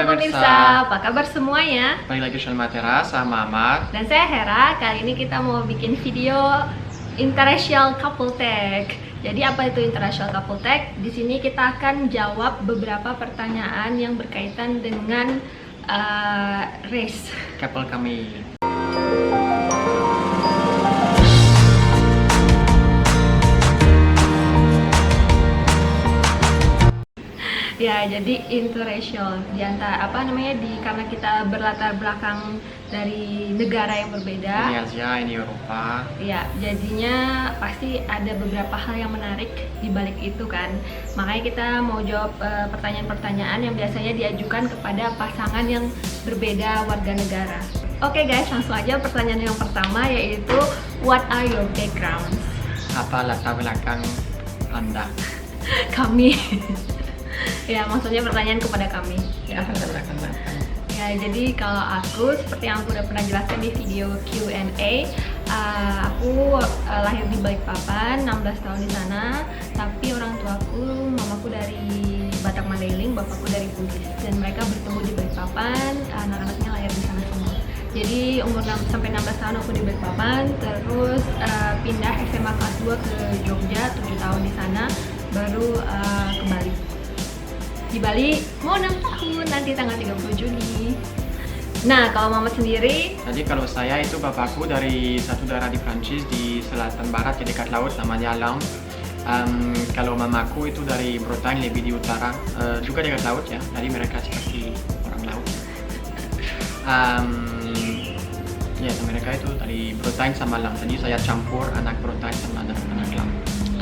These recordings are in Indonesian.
pemirsa, apa kabar semuanya? Balik lagi channel Matera sama Ahmad. Dan saya Hera. Kali ini kita mau bikin video interracial couple tag. Jadi apa itu interracial couple tag? Di sini kita akan jawab beberapa pertanyaan yang berkaitan dengan race. Couple kami. Ya, jadi interracial karena kita berlatar belakang dari negara yang berbeda. Ini Asia, ini Eropa. Ya, jadinya pasti ada beberapa hal yang menarik di balik itu kan. Makanya kita mau jawab pertanyaan-pertanyaan yang biasanya diajukan kepada pasangan yang berbeda warga negara. Oke guys, langsung aja pertanyaan yang pertama, yaitu what are your backgrounds? Apa latar belakang Anda? Kami. Ya, maksudnya pertanyaan kepada kami. Ya, latar belakang Anda. Ya, jadi kalau aku, seperti yang aku udah pernah jelaskan di video Q&A, aku lahir di Balikpapan, 16 tahun di sana. Tapi orang tuaku, mamaku dari Batak Mandailing, bapakku dari Bugis, dan mereka bertemu di Balikpapan. Anak-anaknya lahir di sana semua. Jadi umur sampai 16 tahun aku di Balikpapan, terus pindah SMA kelas 2 ke Jogja, 7 tahun di sana, baru ke Bali. Di Bali mau 6 tahun nanti tanggal 30 Juni. Nah, kalau mama sendiri? Jadi kalau saya itu bapakku dari satu daerah di Prancis di selatan barat di dekat laut, namanya Laon. Kalau mamaku itu dari Bretagne, lebih di utara, juga dekat laut ya. Jadi mereka seperti orang laut. Ya, mereka itu dari Bretagne sama Laon. Jadi saya campur anak Bretagne sama anak Laon.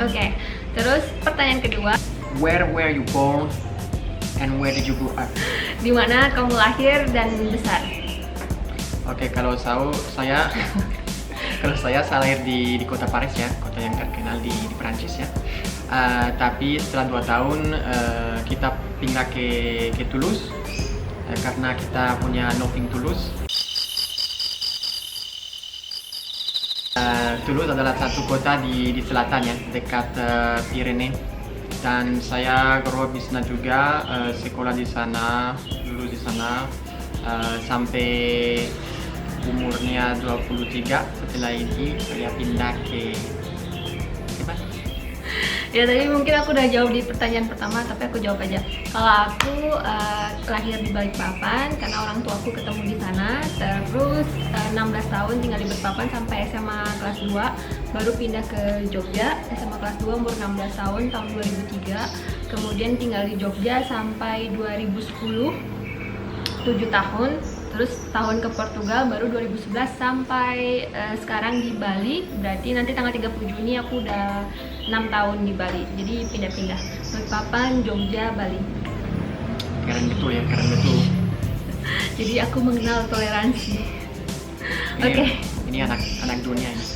Oke. Terus pertanyaan kedua. Where were you born? And where did you grow up? Di mana kamu lahir dan besar? Oke, kalau saya lahir di kota Paris ya, kota yang terkenal di Prancis ya. Tapi setelah 2 tahun kita pindah ke Toulouse karena kita punya nothing Toulouse. Toulouse adalah satu kota di selatan ya, dekat Pyrenees. Dan saya grow up di sana juga, sekolah di sana, lulus di sana, sampai umurnya 23. Setelah ini saya pindah ke mana? Ya, tadi mungkin aku udah jawab di pertanyaan pertama, tapi aku jawab aja. Kalau aku lahir di Balikpapan karena orang tuaku ketemu di sana, terus 16 tahun tinggal di Balikpapan sampai SMA kelas 2, baru pindah ke Jogja, SMA kelas 2 umur 16 tahun tahun 2003. Kemudian tinggal di Jogja sampai 2010, 7 tahun. Terus tahun ke Portugal baru 2011 sampai sekarang di Bali. Berarti nanti tanggal 30 Juni aku udah 6 tahun di Bali. Jadi pindah-pindah, Balikpapan, Jogja, Bali. Keren betul ya, keren betul. Jadi aku mengenal toleransi. Oke. Ini anak dunia ini.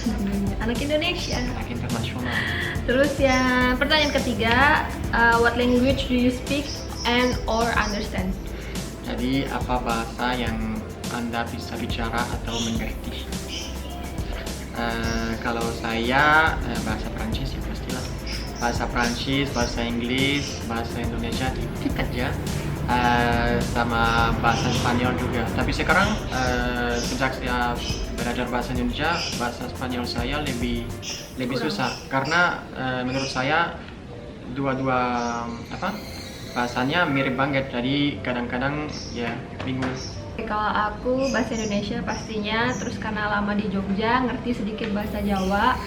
Anak Indonesia. Anak internasional. Terus ya, pertanyaan ketiga, what language do you speak and or understand? Jadi apa bahasa yang Anda bisa bicara atau mengerti? Kalau saya bahasa Prancis ya pastilah. Bahasa Prancis, bahasa Inggris, bahasa Indonesia dikit aja, sama bahasa Spanyol juga. Tapi sekarang sejak saya belajar bahasa Indonesia, bahasa Spanyol saya lebih susah karena menurut saya dua-dua bahasanya mirip banget, jadi kadang-kadang ya bingung. Kalau aku bahasa Indonesia pastinya, terus karena lama di Jogja ngerti sedikit bahasa Jawa.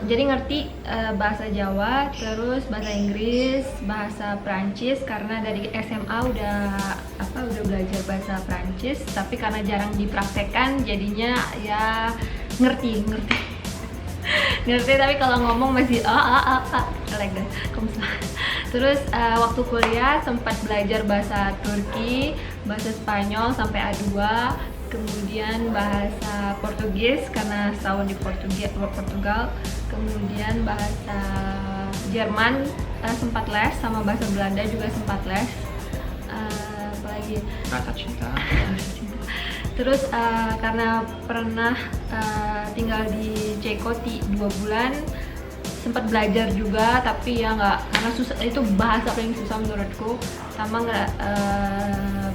Jadi ngerti bahasa Jawa, terus bahasa Inggris, bahasa Prancis karena dari SMA udah belajar bahasa Prancis, tapi karena jarang dipraktekkan jadinya ya ngerti. Tapi kalau ngomong masih like that. Terus waktu kuliah sempat belajar bahasa Turki, bahasa Spanyol sampai A2, kemudian bahasa Portugis karena setahun di Portugal, kemudian bahasa Jerman sempat les, sama bahasa Belanda juga sempat les. Apalagi Bahasa cinta. Terus karena pernah tinggal di Ceko 2 bulan, sempat belajar juga, tapi ya nggak, karena susah, itu bahasa paling susah menurutku. sama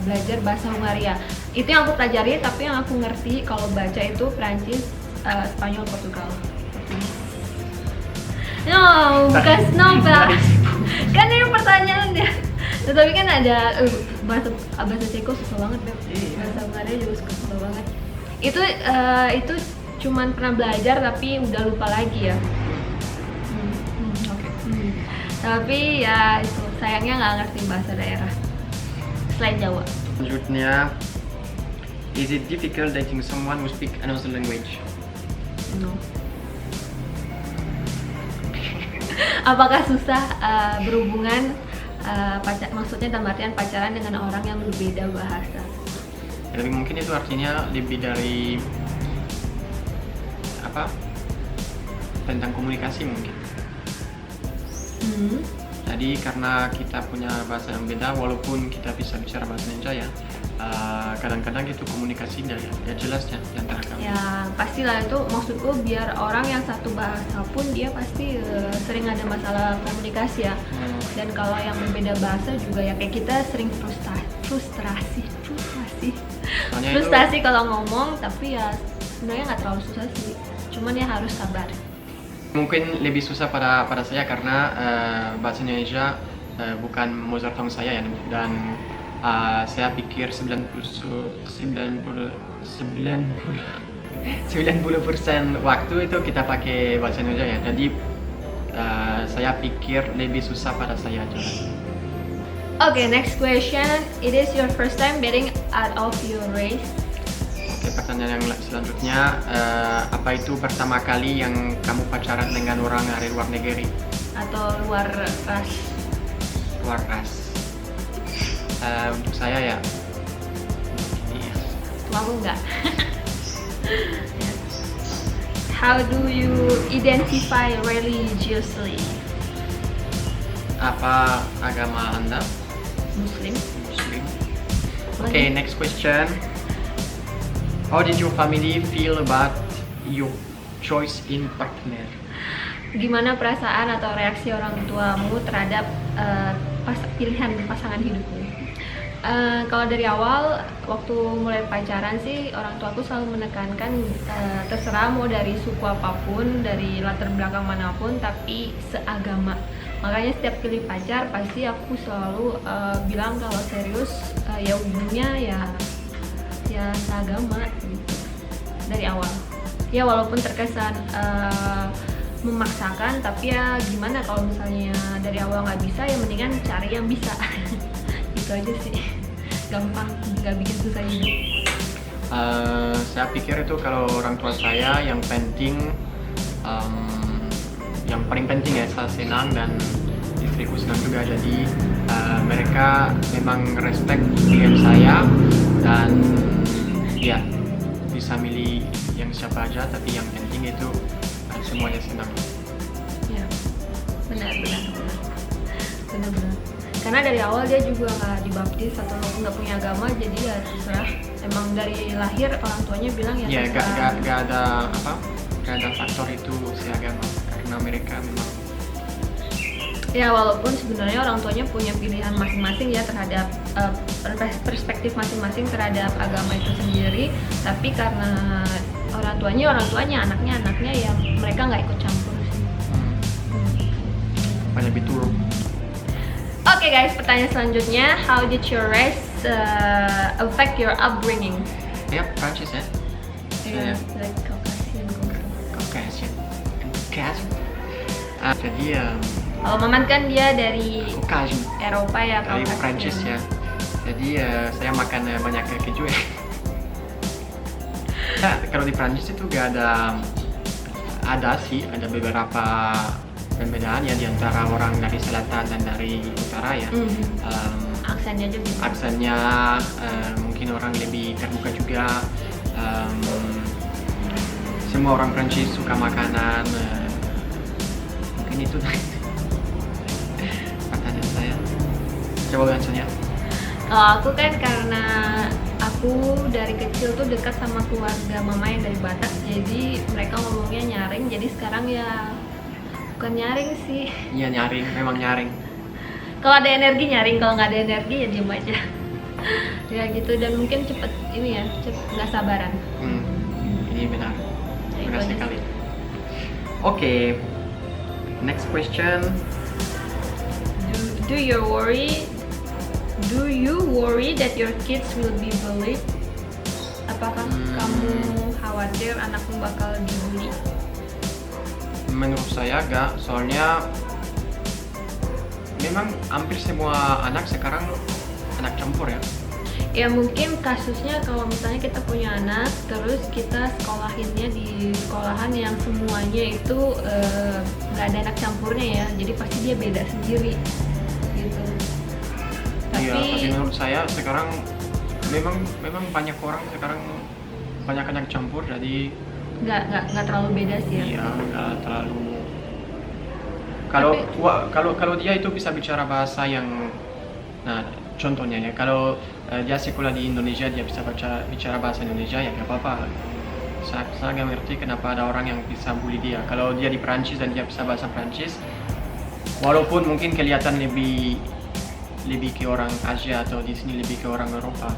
belajar bahasa Hungaria. Itu yang aku pelajari, tapi yang aku ngerti kalau baca itu Prancis, Spanyol, Portugal. No, bukan snobel. Kan ini pertanyaannya. Tapi kan ada bahasa Ceko susah banget, Beb. Bahasa Hungaria juga susah banget. Itu cuman pernah belajar tapi udah lupa lagi ya. Tapi ya itu sayangnya nggak ngerti bahasa daerah selain Jawa. Selanjutnya, is it difficult dating someone who speak another language? No. Apakah susah berhubungan maksudnya dalam artian pacaran dengan orang yang berbeda bahasa? Ya, tapi mungkin itu artinya lebih dari apa? Tentang komunikasi mungkin. Jadi karena kita punya bahasa yang beda, walaupun kita bisa bicara bahasa Indonesia ya, kadang-kadang itu komunikasi ya jelasnya di antara kami. Ya pastilah, itu maksudku biar orang yang satu bahasa pun dia pasti sering ada masalah komunikasi ya. Dan kalau yang berbeda bahasa juga ya kayak kita sering frustrasi kalau ngomong, tapi ya sebenarnya nggak terlalu susah sih, cuman ya harus sabar. Mungkin lebih susah pada saya karena bahasa Indonesia bukan mother tongue saya ya, dan saya pikir 90% waktu itu kita pakai bahasa Indonesia ya. Jadi saya pikir lebih susah pada saya aja. Okay, next question. It is your first time dating out of your race? Oke, pertanyaan yang selanjutnya, apa itu pertama kali yang kamu pacaran dengan orang dari luar negeri? Atau luar ras? Luar ras. Untuk saya ya, iya. Aku enggak. How do you identify religiously? Apa agama Anda? Muslim. Okay, next question. How did your family feel about your choice in partner? Gimana perasaan atau reaksi orang tuamu terhadap pilihan pasangan hidupmu? Kalau dari awal, waktu mulai pacaran sih orang tuaku selalu menekankan terserah mau dari suku apapun, dari latar belakang manapun, tapi seagama. Makanya setiap pilih pacar pasti aku selalu bilang kalau serius ya ujungnya ya seagama gitu dari awal. Ya walaupun terkesan memaksakan, tapi ya gimana kalau misalnya dari awal nggak bisa, ya mendingan cari yang bisa. Gitu aja sih, gampang, nggak bikin susah hidup. Saya pikir itu kalau orang tua saya yang penting, yang paling penting ya saya senang dan istriku senang juga. Jadi mereka memang respect pilihan saya dan ya bisa milih yang siapa aja, tapi yang penting itu semuanya senang. Ya, benar. Karena dari awal dia juga nggak dibaptis atau nggak punya agama, jadi ya terserah. Emang dari lahir orang tuanya bilang ya. Ya nggak ada faktor itu seagama, karena mereka memang. Ya walaupun sebenarnya orang tuanya punya pilihan masing-masing ya terhadap perspektif masing-masing terhadap agama itu sendiri, tapi karena orang tuanya, anaknya ya mereka nggak ikut campur sih. Banyak betul. Oke guys, pertanyaan selanjutnya, how did your race affect your upbringing? Ya, Prancis ya. Yeah, like Caucasian. Jadi kalau Maman kan dia dari Caucasian. Eropa ya, Dari Caucasian. Prancis ya. Jadi saya makan banyak keju ya. Nah, kalau di Prancis itu gak ada beberapa perbedaan ya di antara orang dari selatan dan dari utara ya. Aksennya juga. Aksennya mungkin orang lebih terbuka juga. Semua orang Prancis suka makanan. Mungkin itu pertanyaan saya. Jawaban saya. Kalau aku kan karena aku dari kecil tuh dekat sama keluarga mama yang dari Batak, jadi mereka ngomongnya nyaring. Jadi sekarang ya bukan nyaring sih. Iya nyaring, memang nyaring. Kalau ada energi nyaring, kalau nggak ada energi ya diem aja. Ya gitu, dan mungkin cepet ini ya, cepet nggak sabaran. Ini benar. Ya, Benar itu aja sekali. sih. Oke. Next question. Do you worry that your kids will be bullied? Apakah kamu khawatir anakmu bakal dibully? Menurut saya enggak, soalnya memang hampir semua anak sekarang anak campur ya. Ya mungkin kasusnya kalau misalnya kita punya anak, terus kita sekolahinnya di sekolahan yang semuanya itu nggak ada anak campurnya ya, jadi pasti dia beda sendiri gitu. Iya, tapi Tapi menurut saya sekarang memang banyak orang sekarang banyak anak campur, jadi nggak terlalu beda sih ya. iya nggak terlalu. Kalau Tapi- kalau dia itu bisa bicara bahasa yang, nah contohnya ya, kalau dia sekolah di Indonesia dia bisa bicara bahasa Indonesia ya nggak apa-apa. Saya nggak ngerti kenapa ada orang yang bisa bully dia. Kalau dia di Prancis dan dia bisa bahasa Prancis, walaupun mungkin kelihatan lebih ke orang Asia atau di sini lebih ke orang Eropa.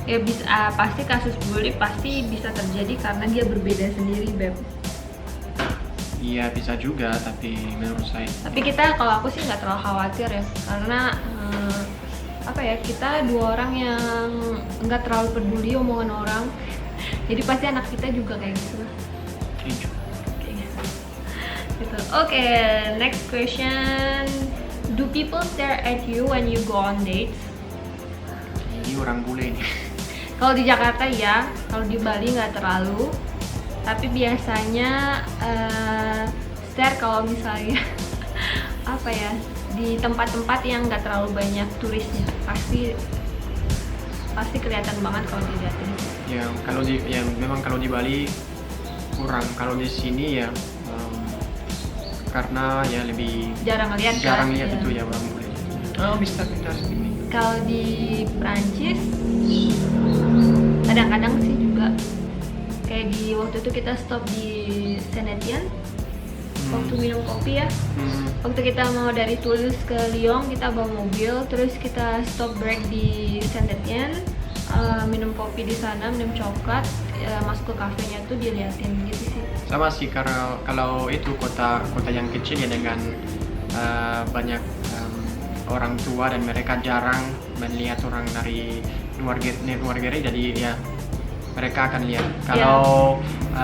Ya bisa, pasti kasus bully pasti bisa terjadi karena dia berbeda sendiri, Beb. Iya bisa juga, tapi menurut saya Tapi kita, kalau aku sih nggak terlalu khawatir ya, karena apa ya, kita dua orang yang nggak terlalu peduli omongan orang, jadi pasti anak kita juga kayak gitu. setuju. Gitu. Oke, next question. Do people stare at you when you go on dates? Ini orang bule nih. Kalau di Jakarta ya, kalau di Bali nggak terlalu. Tapi biasanya stare kalau misalnya apa ya, di tempat-tempat yang nggak terlalu banyak turisnya, pasti kelihatan banget kalau dilihatin. Ya memang kalau di Bali kurang. Kalau di sini ya karena ya lebih Jarang lihat lihat itu ya orang bule. Oh bisa kita sini. Kalau di Prancis kadang-kadang sih juga, kayak di waktu itu kita stop di Saint Etienne waktu minum kopi ya. Waktu kita mau dari Toulouse ke Lyon, kita bawa mobil, terus kita stop break di Saint Etienne, minum kopi di sana, minum coklat, masuk ke kafenya tuh diliatin gitu sih. Sama sih, karena kalau itu kota yang kecil ya dengan banyak orang tua dan mereka jarang melihat orang dari luar negeri, jadi ya mereka akan lihat. Kalau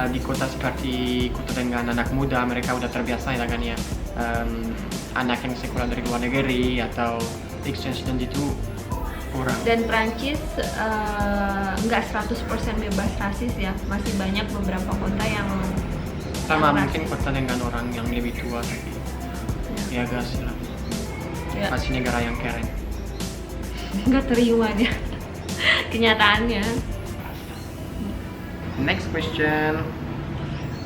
di kota seperti kota dengan anak muda, mereka udah terbiasa ya dengan ya anak yang sekolah dari luar negeri atau exchange student itu kurang. Dan Prancis nggak 100% bebas rasis ya, masih banyak beberapa kota yang Sama yang mungkin rasis. kota dengan orang yang lebih tua, tapi ya agak sih lah. Ya, Masih negara yang keren. nggak terima dia kenyataannya. Next question,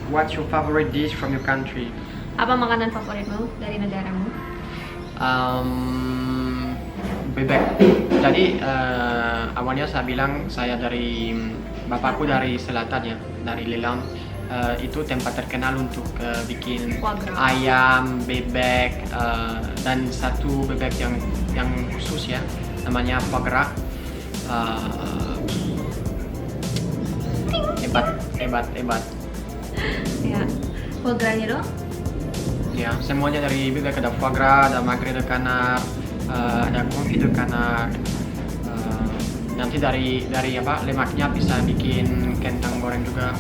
what's your favorite dish from your country? Apa makanan favoritmu dari negaramu? Bebek. Jadi awalnya saya bilang saya dari bapakku dari selatan ya, dari Lelang. Itu tempat terkenal untuk bikin Foie gras. ayam, bebek, dan satu bebek yang khusus ya, namanya foie gras. Hebat. Ya, foie gras-nya dong. Ya, semuanya dari bebek, ada foie gras, ada magre de canard, ada confit de canard. Nanti dari apa lemaknya bisa bikin kentang goreng juga.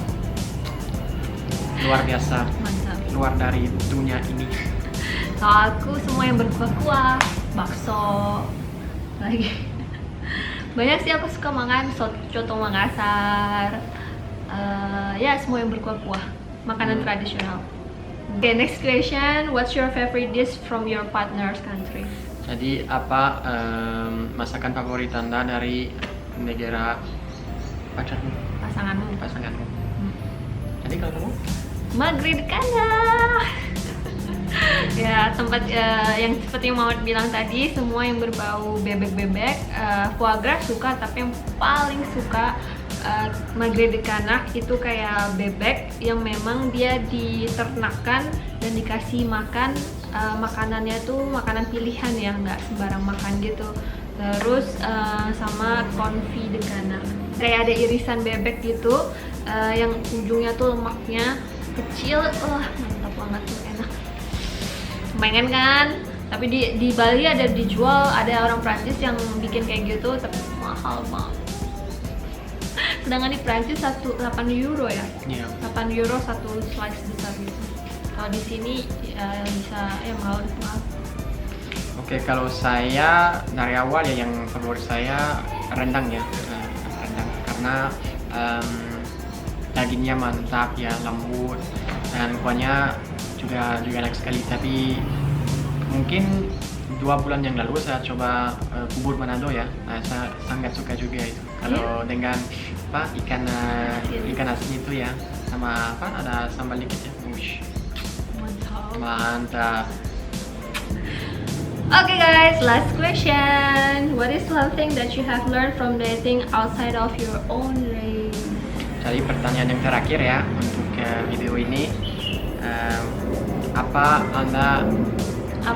Luar biasa, Mantap. luar dari dunia ini. Kalau aku semua yang berkuah-kuah, bakso, lagi banyak sih aku suka makan coto Makassar. Ya semua yang berkuah-kuah, makanan tradisional. Okay, next question. What's your favorite dish from your partner's country? Jadi apa masakan favorit Anda dari negara pacarmu, Pasanganmu? pasanganmu? Jadi kalau kamu? Maghrib Kana. Ya, tempat yang seperti yang Mawar bilang tadi, semua yang berbau bebek-bebek. Foie gras suka, tapi yang paling suka Maghrib Kana itu kayak bebek yang memang dia diternakkan dan dikasih makan makanannya tuh makanan pilihan ya, nggak sembarang makan gitu. Terus sama confit de canard, kayak ada irisan bebek gitu, yang ujungnya tuh lemaknya kecil, mantap banget tuh, enak. Pengen kan? Tapi di Bali ada dijual, ada orang Prancis yang bikin kayak gitu, tapi mahal banget. Sedangkan di Prancis 8 euro ya, 8 euro satu slice besar gitu. Kalau di sini bisa mahal. Oke, kalau saya dari awal ya yang favorit saya rendang ya, rendang karena dagingnya mantap ya, lembut, dan kuahnya juga enak sekali. Tapi mungkin 2 bulan yang lalu saya coba bubur Manado ya, saya sangat suka juga itu. Kalau dengan ikan asin itu ya, sama ada sambal dikit ya, mantap. Okay guys, last question. What is something that you have learned from dating outside of your own race? Jadi pertanyaan yang terakhir ya untuk video ini, apa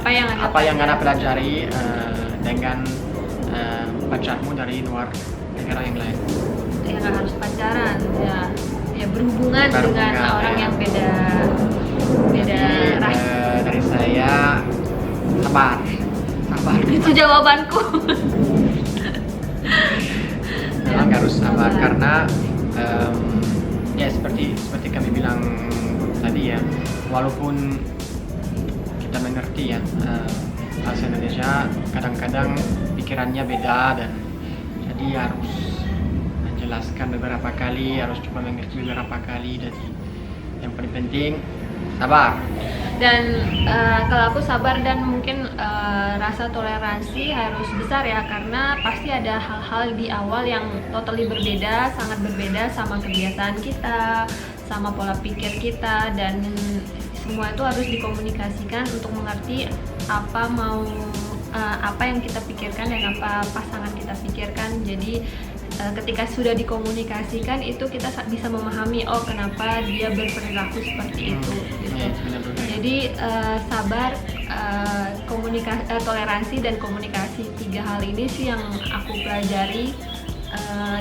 yang anda pelajari dengan pacarmu dari luar negara yang lain? Ya nggak harus pacaran, ya berhubungan dengan orang yang beda ras. Dari saya sabar. Itu jawabanku. Memang harus sabar karena ya seperti kami bilang tadi ya, walaupun kita mengerti ya bahasa Indonesia, kadang-kadang pikirannya beda, dan jadi harus menjelaskan beberapa kali, harus coba mengerti beberapa kali. Jadi yang paling penting sabar. Dan kalau aku sabar, dan mungkin rasa toleransi harus besar ya, karena pasti ada hal-hal di awal yang totally berbeda, sangat berbeda sama kebiasaan kita, sama pola pikir kita, dan semua itu harus dikomunikasikan untuk mengerti apa yang kita pikirkan dan apa pasangan kita pikirkan. Jadi ketika sudah dikomunikasikan itu kita bisa memahami, oh kenapa dia berperilaku seperti itu gitu. Jadi sabar, toleransi dan komunikasi, 3 hal ini sih yang aku pelajari,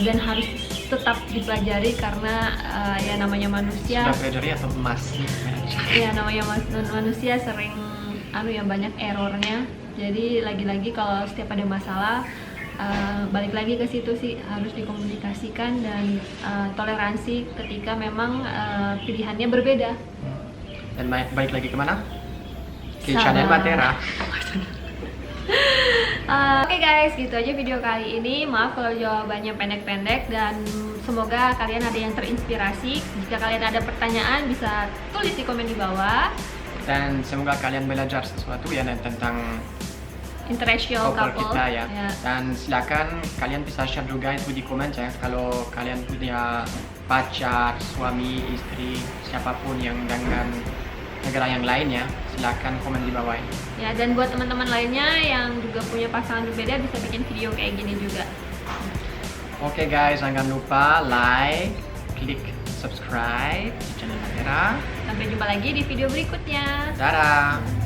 dan harus tetap dipelajari karena ya namanya manusia. Sudah pelajari atau masih belajar? Ya namanya manusia sering banyak errornya. Jadi lagi-lagi kalau setiap ada masalah, balik lagi ke situ sih, harus dikomunikasikan dan toleransi ketika memang pilihannya berbeda. Dan balik lagi kemana? Ke channel Matera. Oke guys, gitu aja video kali ini. Maaf kalau jawabannya pendek-pendek, dan semoga kalian ada yang terinspirasi. Jika kalian ada pertanyaan bisa tulis di komen di bawah. Dan semoga kalian belajar sesuatu ya tentang interracial couple kita ya. Dan silakan kalian bisa share juga itu di komen ya, kalau kalian punya pacar, suami, istri, siapapun yang dengan negara yang lain ya, silakan komen di bawah ya. Dan buat teman-teman lainnya yang juga punya pasangan berbeda, bisa bikin video kayak gini juga. Oke guys, jangan lupa like, klik subscribe di channel Matera. Sampai jumpa lagi di video berikutnya. Dadah.